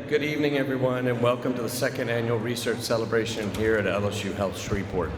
Good evening, everyone, and welcome to the second annual research celebration here at LSU Health Shreveport.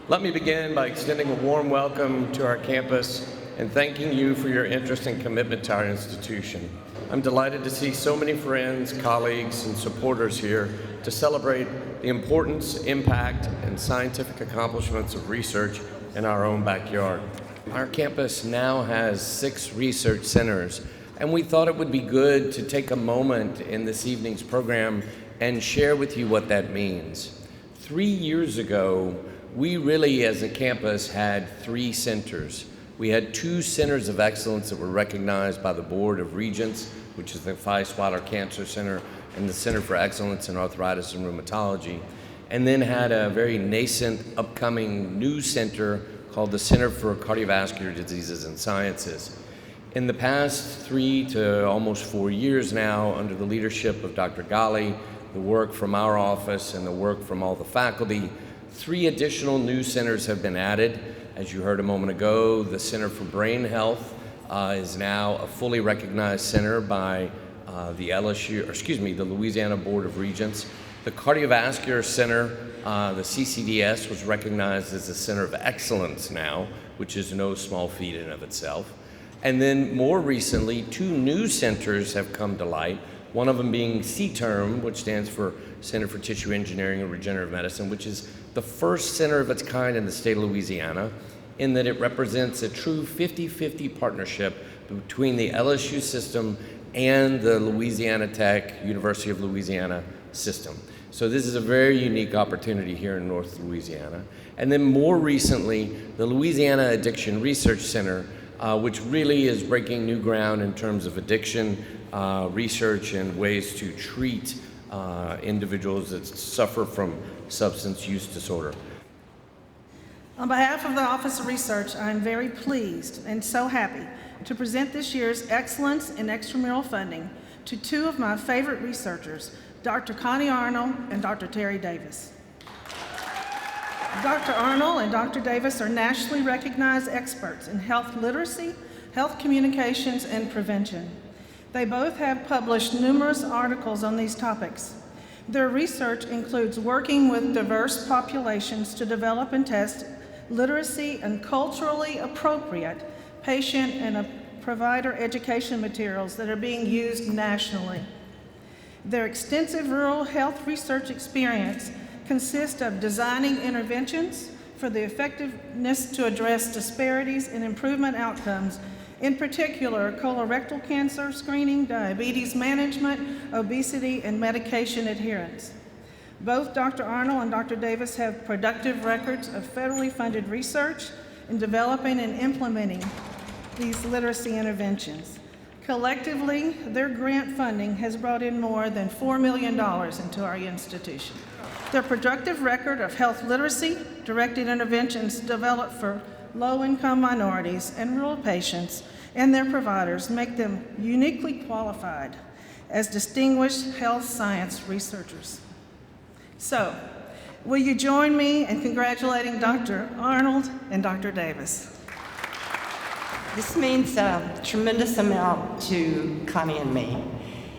Let me begin by extending a warm welcome to our campus and thanking you for your interest and commitment to our institution. I'm delighted to see so many friends, colleagues, and supporters here to celebrate the importance, impact, and scientific accomplishments of research in our own backyard. Our campus now has 6 research centers, and we thought it would be good to take a moment in this evening's program and share with you what that means. 3 years ago, we really, as a campus, had 3 centers. We had 2 centers of excellence that were recognized by the Board of Regents, which is the Feiswater Cancer Center and the Center for Excellence in Arthritis and Rheumatology, and then had a very nascent, upcoming new center called the Center for Cardiovascular Diseases and Sciences. In the past 3 to almost 4 years now, under the leadership of Dr. Ghali, the work from our office and the work from all the faculty, 3 additional new centers have been added. As you heard a moment ago, the Center for Brain Health is now a fully recognized center by the Louisiana Board of Regents. The Cardiovascular Center, the CCDS, was recognized as a center of excellence now, which is no small feat in and of itself. And then more recently, 2 new centers have come to light, one of them being CTERM, which stands for Center for Tissue Engineering and Regenerative Medicine, which is the first center of its kind in the state of Louisiana, in that it represents a true 50-50 partnership between the LSU system and the Louisiana Tech, University of Louisiana system. So this is a very unique opportunity here in North Louisiana. And then more recently, the Louisiana Addiction Research Center, which really is breaking new ground in terms of addiction research and ways to treat individuals that suffer from substance use disorder. On behalf of the Office of Research, I am very pleased and so happy to present this year's Excellence in Extramural Funding to 2 of my favorite researchers, Dr. Connie Arnold and Dr. Terry Davis. Dr. Arnold and Dr. Davis are nationally recognized experts in health literacy, health communications, and prevention. They both have published numerous articles on these topics. Their research includes working with diverse populations to develop and test literacy and culturally appropriate patient and provider education materials that are being used nationally. Their extensive rural health research experience consists of designing interventions for the effectiveness to address disparities in improvement outcomes, in particular colorectal cancer screening, diabetes management, obesity, and medication adherence. Both Dr. Arnold and Dr. Davis have productive records of federally funded research in developing and implementing these literacy interventions. Collectively, their grant funding has brought in more than $4 million into our institution. Their productive record of health literacy directed interventions developed for low-income minorities and rural patients and their providers make them uniquely qualified as distinguished health science researchers. So, will you join me in congratulating Dr. Arnold and Dr. Davis? This means a tremendous amount to Connie and me.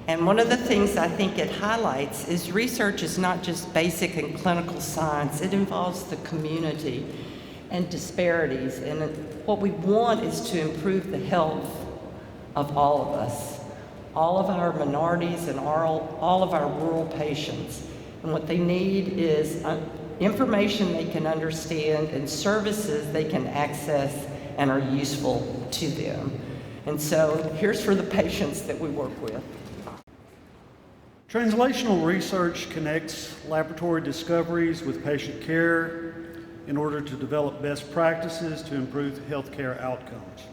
And one of the things I think it highlights is research is not just basic and clinical science, it involves the community and disparities. And what we want is to improve the health of all of us, all of our minorities and all of our rural patients. And what they need is information they can understand and services they can access and are useful to them. And so here's for the patients that we work with. Translational research connects laboratory discoveries with patient care in order to develop best practices to improve healthcare outcomes.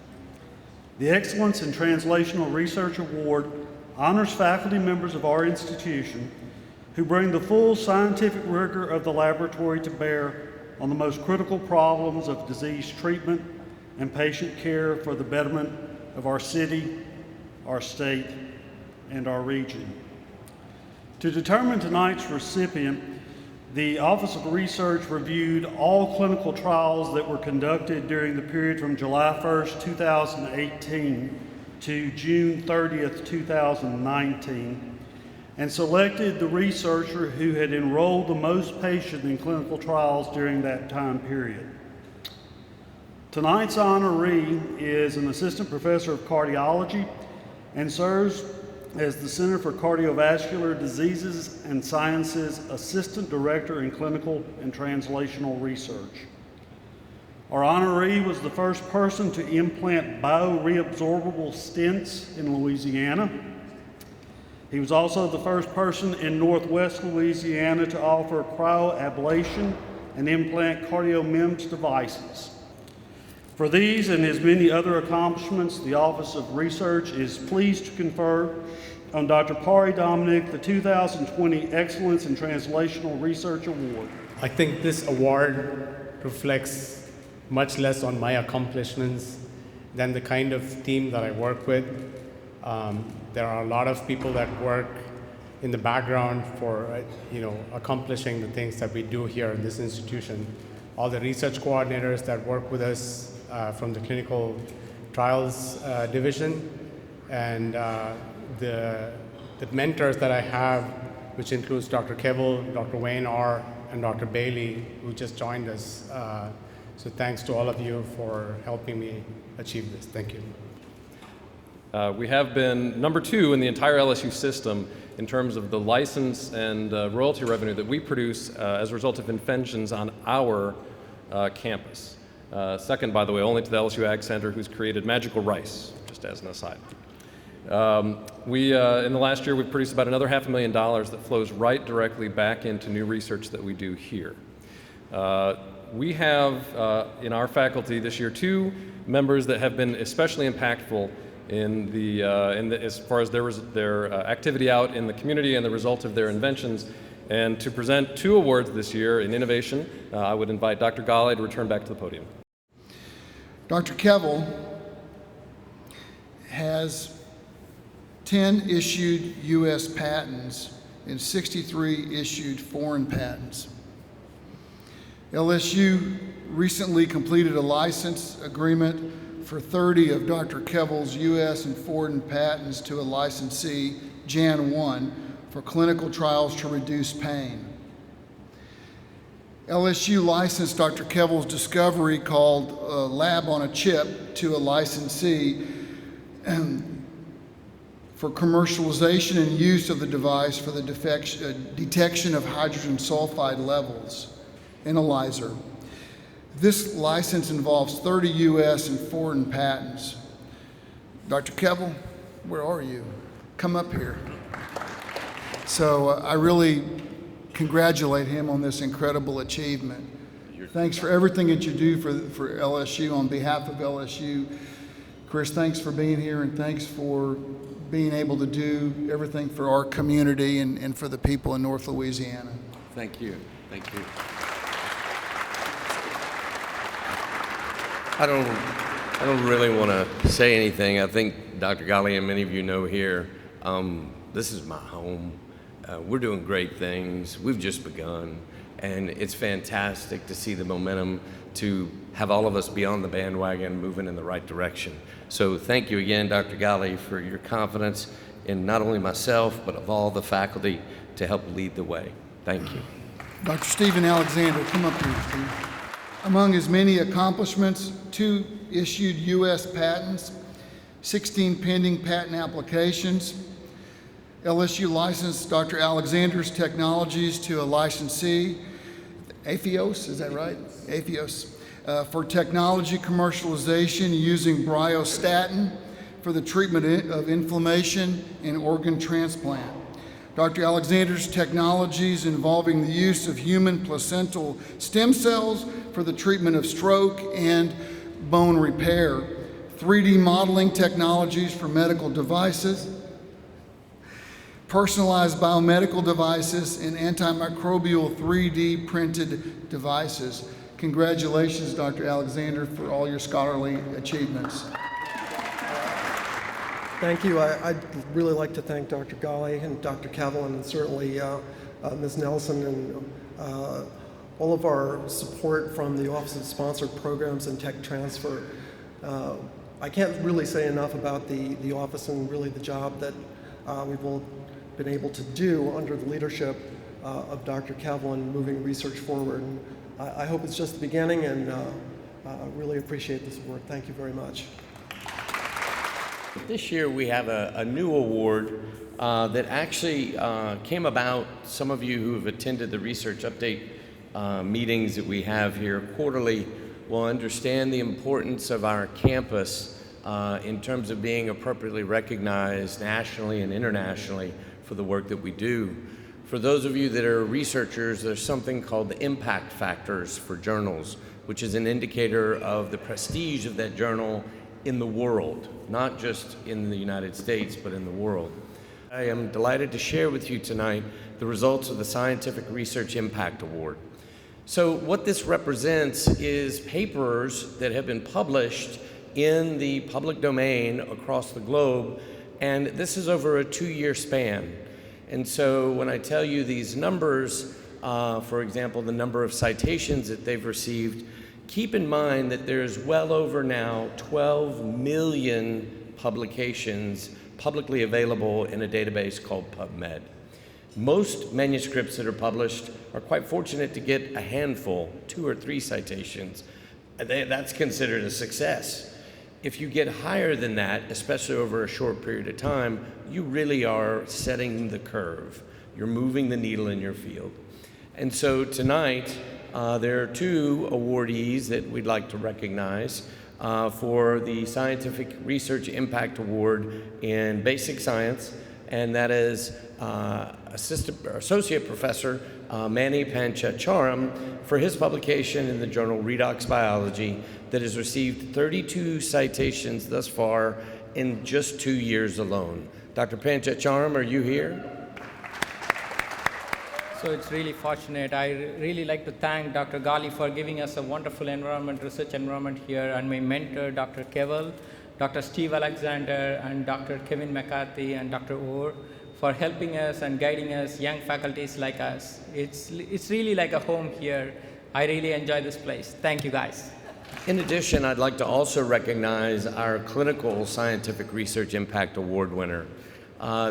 The Excellence in Translational Research Award honors faculty members of our institution who bring the full scientific rigor of the laboratory to bear on the most critical problems of disease treatment and patient care for the betterment of our city, our state, and our region. To determine tonight's recipient, the Office of Research reviewed all clinical trials that were conducted during the period from July 1st, 2018 to June 30th, 2019, and selected the researcher who had enrolled the most patients in clinical trials during that time period. Tonight's honoree is an assistant professor of cardiology and serves as the Center for Cardiovascular Diseases and Sciences Assistant Director in Clinical and Translational Research. Our honoree was the first person to implant bioreabsorbable stents in Louisiana. He was also the first person in Northwest Louisiana to offer cryoablation and implant CardioMEMS devices. For these and his many other accomplishments, the Office of Research is pleased to confer on Dr. Pari Dominic the 2020 Excellence in Translational Research Award. I think this award reflects much less on my accomplishments than the kind of team that I work with. There are a lot of people that work in the background for accomplishing the things that we do here in this institution. All the research coordinators that work with us from the clinical trials division, and the mentors that I have, which includes Dr. Kevel, Dr. Wayne R., and Dr. Bailey, who just joined us. So thanks to all of you for helping me achieve this. Thank you. We have been number 2 in the entire LSU system in terms of the license and royalty revenue that we produce as a result of inventions on our campus. Second, by the way, only to the LSU Ag Center, who's created magical rice, just as an aside. In the last year, we've produced about another $500,000 that flows right directly back into new research that we do here. We have in our faculty this year 2 members that have been especially impactful as far as their activity out in the community and the result of their inventions. And to present 2 awards this year in innovation, I would invite Dr. Gale to return back to the podium. Dr. Kevel has 10 issued U.S. patents and 63 issued foreign patents. LSU recently completed a license agreement for 30 of Dr. Kevel's U.S. and foreign patents to a licensee, Jan 1, for clinical trials to reduce pain. LSU licensed Dr. Kevel's discovery called Lab on a Chip to a licensee for commercialization and use of the device for the detection of hydrogen sulfide levels in ELISA. This license involves 30 U.S. and foreign patents. Dr. Kevel, where are you? Come up here. So I really congratulate him on this incredible achievement. Thanks for everything that you do for LSU. On behalf of LSU, Chris, thanks for being here, and thanks for being able to do everything for our community and for the people in North Louisiana. Thank you. Thank you. I don't really want to say anything. I think Dr. Gale and many of you know here, this is my home. We're doing great things. We've just begun, and it's fantastic to see the momentum to have all of us be on the bandwagon moving in the right direction. So thank you again, Dr. Gale, for your confidence in not only myself, but of all the faculty to help lead the way. Thank you. Dr. Stephen Alexander, come up here, Steve. Among his many accomplishments, 2 issued U.S. patents, 16 pending patent applications. LSU licensed Dr. Alexander's technologies to a licensee, Apheos, is that right? Apheos, for technology commercialization using bryostatin for the treatment of inflammation and organ transplant. Dr. Alexander's technologies involving the use of human placental stem cells for the treatment of stroke and bone repair. 3D modeling technologies for medical devices, personalized biomedical devices, and antimicrobial 3D printed devices. Congratulations, Dr. Alexander, for all your scholarly achievements. Thank you. I'd really like to thank Dr. Gale and Dr. Kevel, and certainly Ms. Nelson, and all of our support from the Office of Sponsored Programs and Tech Transfer. I can't really say enough about the office and really the job that we've all been able to do under the leadership of Dr. Kevlin moving research forward. And I hope it's just the beginning, and I really appreciate the support. Thank you very much. This year we have a new award that actually came about. Some of you who have attended the research update meetings that we have here quarterly will understand the importance of our campus in terms of being appropriately recognized nationally and internationally for the work that we do. For those of you that are researchers, there's something called the impact factors for journals, which is an indicator of the prestige of that journal in the world, not just in the United States, but in the world. I am delighted to share with you tonight the results of the Scientific Research Impact Award. So what this represents is papers that have been published in the public domain across the globe, and this is over a 2-year span. And so when I tell you these numbers, for example, the number of citations that they've received, keep in mind that there's well over now 12 million publications publicly available in a database called PubMed. Most manuscripts that are published are quite fortunate to get a handful, 2 or 3 citations. That's considered a success. If you get higher than that, especially over a short period of time, you really are setting the curve. You're moving the needle in your field. And so tonight, there are 2 awardees that we'd like to recognize for the Scientific Research Impact Award in Basic Science, and that is Associate Professor Mani Panchacharam for his publication in the journal Redox Biology that has received 32 citations thus far in just 2 years alone. Dr. Panchacharam, are you here? So it's really fortunate. I really like to thank Dr. Gali for giving us a wonderful environment, research environment here, and my mentor, Dr. Keval, Dr. Steve Alexander, and Dr. Kevin McCarthy, and Dr. Orr for helping us and guiding us, young faculties like us. It's really like a home here. I really enjoy this place. Thank you, guys. In addition, I'd like to also recognize our Clinical Scientific Research Impact Award winner.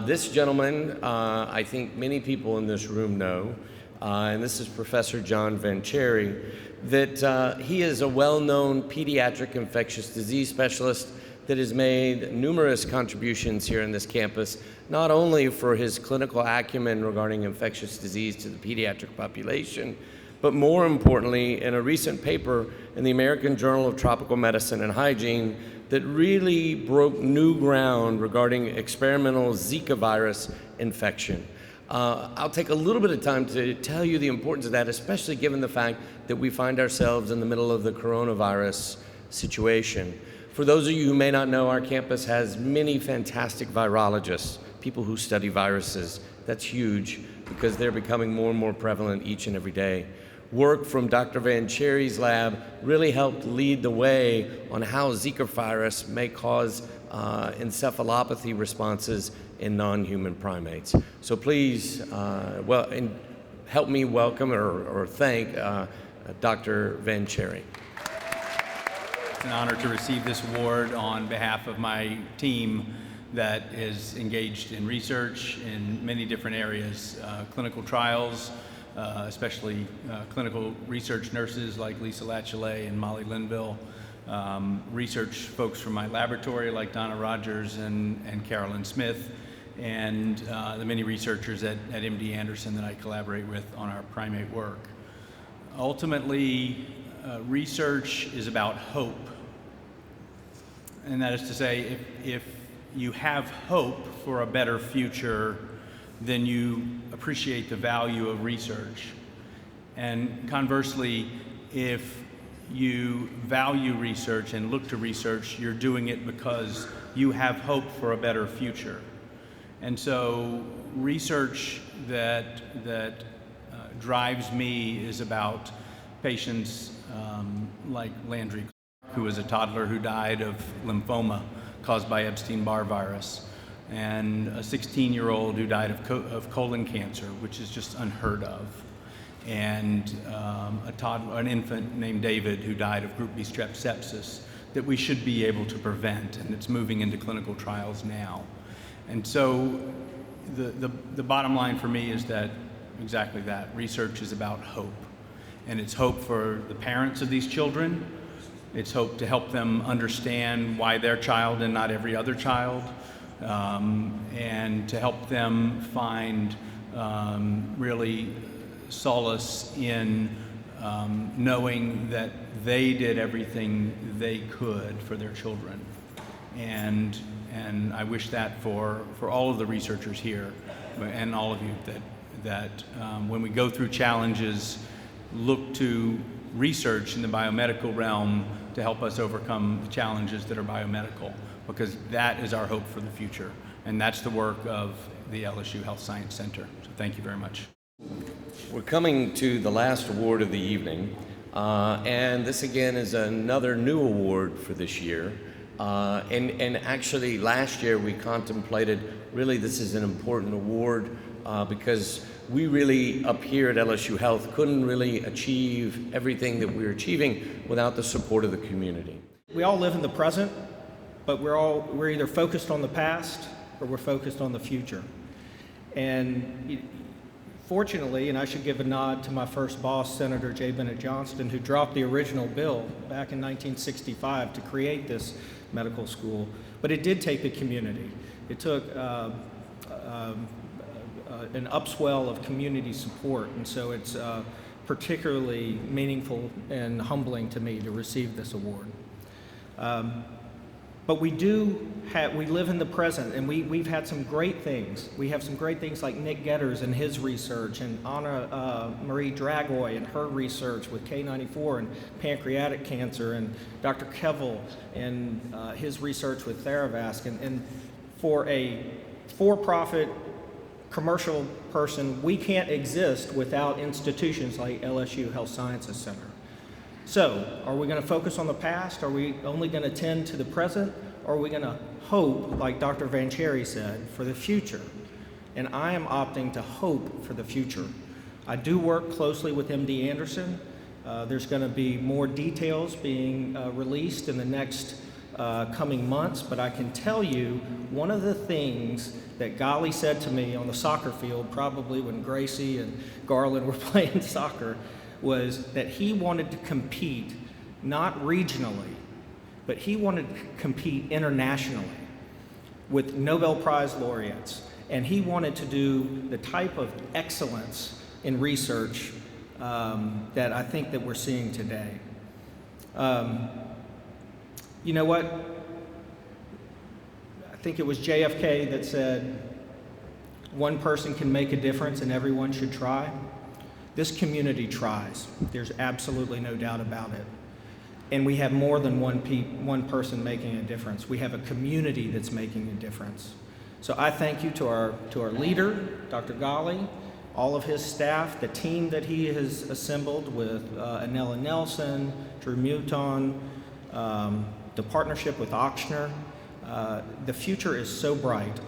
This gentleman, I think many people in this room know, and this is Professor John Vancheri, that he is a well-known pediatric infectious disease specialist that has made numerous contributions here on this campus, not only for his clinical acumen regarding infectious disease to the pediatric population, but more importantly, in a recent paper in the American Journal of Tropical Medicine and Hygiene that really broke new ground regarding experimental Zika virus infection. I'll take a little bit of time to tell you the importance of that, especially given the fact that we find ourselves in the middle of the coronavirus situation. For those of you who may not know, our campus has many fantastic virologists, people who study viruses. That's huge because they're becoming more and more prevalent each and every day. Work from Dr. Vancheri's lab really helped lead the way on how Zika virus may cause encephalopathy responses in non-human primates. So please, help me welcome or thank Dr. Vancheri. It's an honor to receive this award on behalf of my team that is engaged in research in many different areas, clinical trials, especially clinical research nurses like Lisa Latchelet and Molly Linville, research folks from my laboratory like Donna Rogers and Carolyn Smith, and the many researchers at MD Anderson that I collaborate with on our primate work. Ultimately, research is about hope. And that is to say, if you have hope for a better future, then you appreciate the value of research. And conversely, if you value research and look to research, you're doing it because you have hope for a better future. And so research that drives me is about patients like Landry, who was a toddler who died of lymphoma caused by Epstein-Barr virus, and a 16-year-old who died of colon cancer, which is just unheard of, and an infant named David who died of group B strep sepsis that we should be able to prevent, and it's moving into clinical trials now. And so the bottom line for me is that exactly that. Research is about hope. And it's hope for the parents of these children. It's hope to help them understand why their child and not every other child, and to help them find really solace in knowing that they did everything they could for their children. And I wish that for all of the researchers here and all of you, that when we go through challenges, look to research in the biomedical realm to help us overcome the challenges that are biomedical, because that is our hope for the future. And that's the work of the LSU Health Science Center. So thank you very much. We're coming to the last award of the evening, and this again is another new award for this year. And actually last year we contemplated, really this is an important award because we really up here at LSU Health couldn't really achieve everything that we're achieving without the support of the community. We all live in the present, but we're either focused on the past or we're focused on the future. And fortunately, and I should give a nod to my first boss, Senator J. Bennett Johnston, who dropped the original bill back in 1965 to create this medical school, but it did take the community. It took an upswell of community support, and so it's particularly meaningful and humbling to me to receive this award. But we live in the present, and we've had some great things. We have some great things like Nick Getters and his research, and Anna Marie Dragoy and her research with K94 and pancreatic cancer, and Dr. Kevel and his research with Theravasc. And for a for-profit commercial person, we can't exist without institutions like LSU Health Sciences Center. So, are we going to focus on the past? Are we only going to tend to the present? Or are we going to hope, like Dr. Vancheri said, for the future? And I am opting to hope for the future. I do work closely with MD Anderson. There's going to be more details being released in the next coming months, but I can tell you one of the things that Gali said to me on the soccer field, probably when Gracie and Garland were playing soccer, was that he wanted to compete not regionally, but he wanted to compete internationally with Nobel Prize laureates. And he wanted to do the type of excellence in research that I think that we're seeing today. You know what? I think it was JFK that said, one person can make a difference and everyone should try. This community tries. There's absolutely no doubt about it. And we have more than one person making a difference. We have a community that's making a difference. So I thank you to our leader, Dr. Gali, all of his staff, the team that he has assembled with Anella Nelson, Drew Mouton, the partnership with Ochsner. The future is so bright,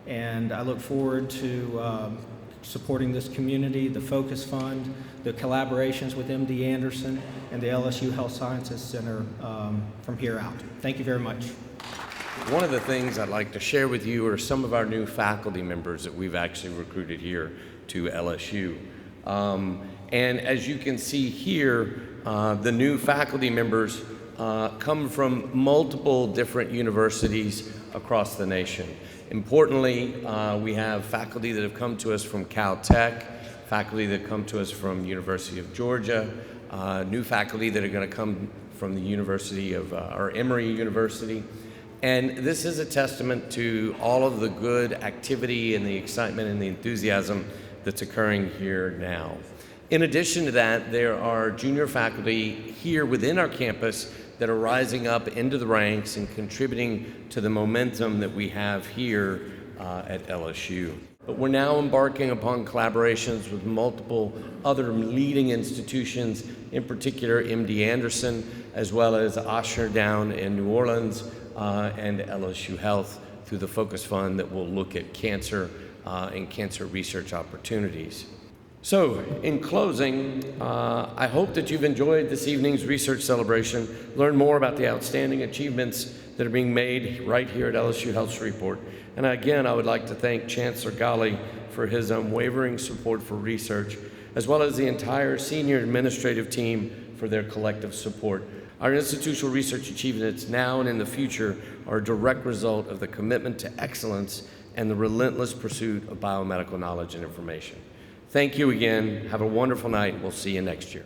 and I look forward to supporting this community, the Focus Fund, the collaborations with MD Anderson, and the LSU Health Sciences Center from here out. Thank you very much. One of the things I'd like to share with you are some of our new faculty members that we've actually recruited here to LSU. And as you can see here, the new faculty members come from multiple different universities across the nation. Importantly, we have faculty that have come to us from Caltech, faculty that come to us from University of Georgia, new faculty that are going to come from the University of, or Emory University. And this is a testament to all of the good activity and the excitement and the enthusiasm that's occurring here now. In addition to that, there are junior faculty here within our campus that are rising up into the ranks and contributing to the momentum that we have here at LSU. But we're now embarking upon collaborations with multiple other leading institutions, in particular MD Anderson, as well as Ochsner down in New Orleans, and LSU Health through the Focus Fund that will look at cancer and cancer research opportunities. So, in closing, I hope that you've enjoyed this evening's research celebration, learned more about the outstanding achievements that are being made right here at LSU Health Shreveport. And again, I would like to thank Chancellor Ghali for his unwavering support for research, as well as the entire senior administrative team for their collective support. Our institutional research achievements now and in the future are a direct result of the commitment to excellence and the relentless pursuit of biomedical knowledge and information. Thank you again. Have a wonderful night. We'll see you next year.